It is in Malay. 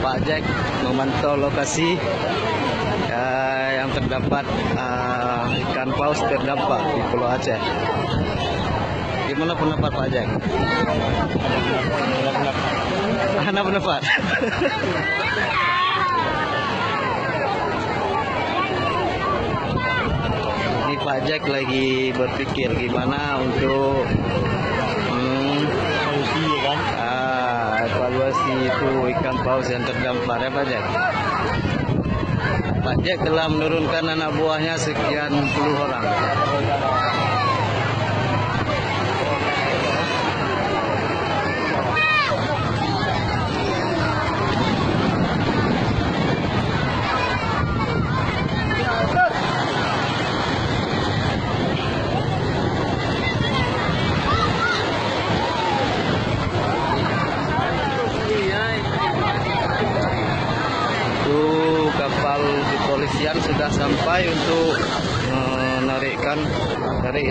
Pak Jack memantau lokasi yang terdapat ikan paus terdampak di Pulau Aceh. Gimana pendapat Pak Jack? Mana pendapat? Ini Pak Jack lagi berpikir gimana untuk evaluasi itu ikan paus yang terdampar ya Pak Jack. Pak Jack telah menurunkan anak buahnya sekian puluh orang. Kapal kepolisian sudah sampai untuk menarikkan dari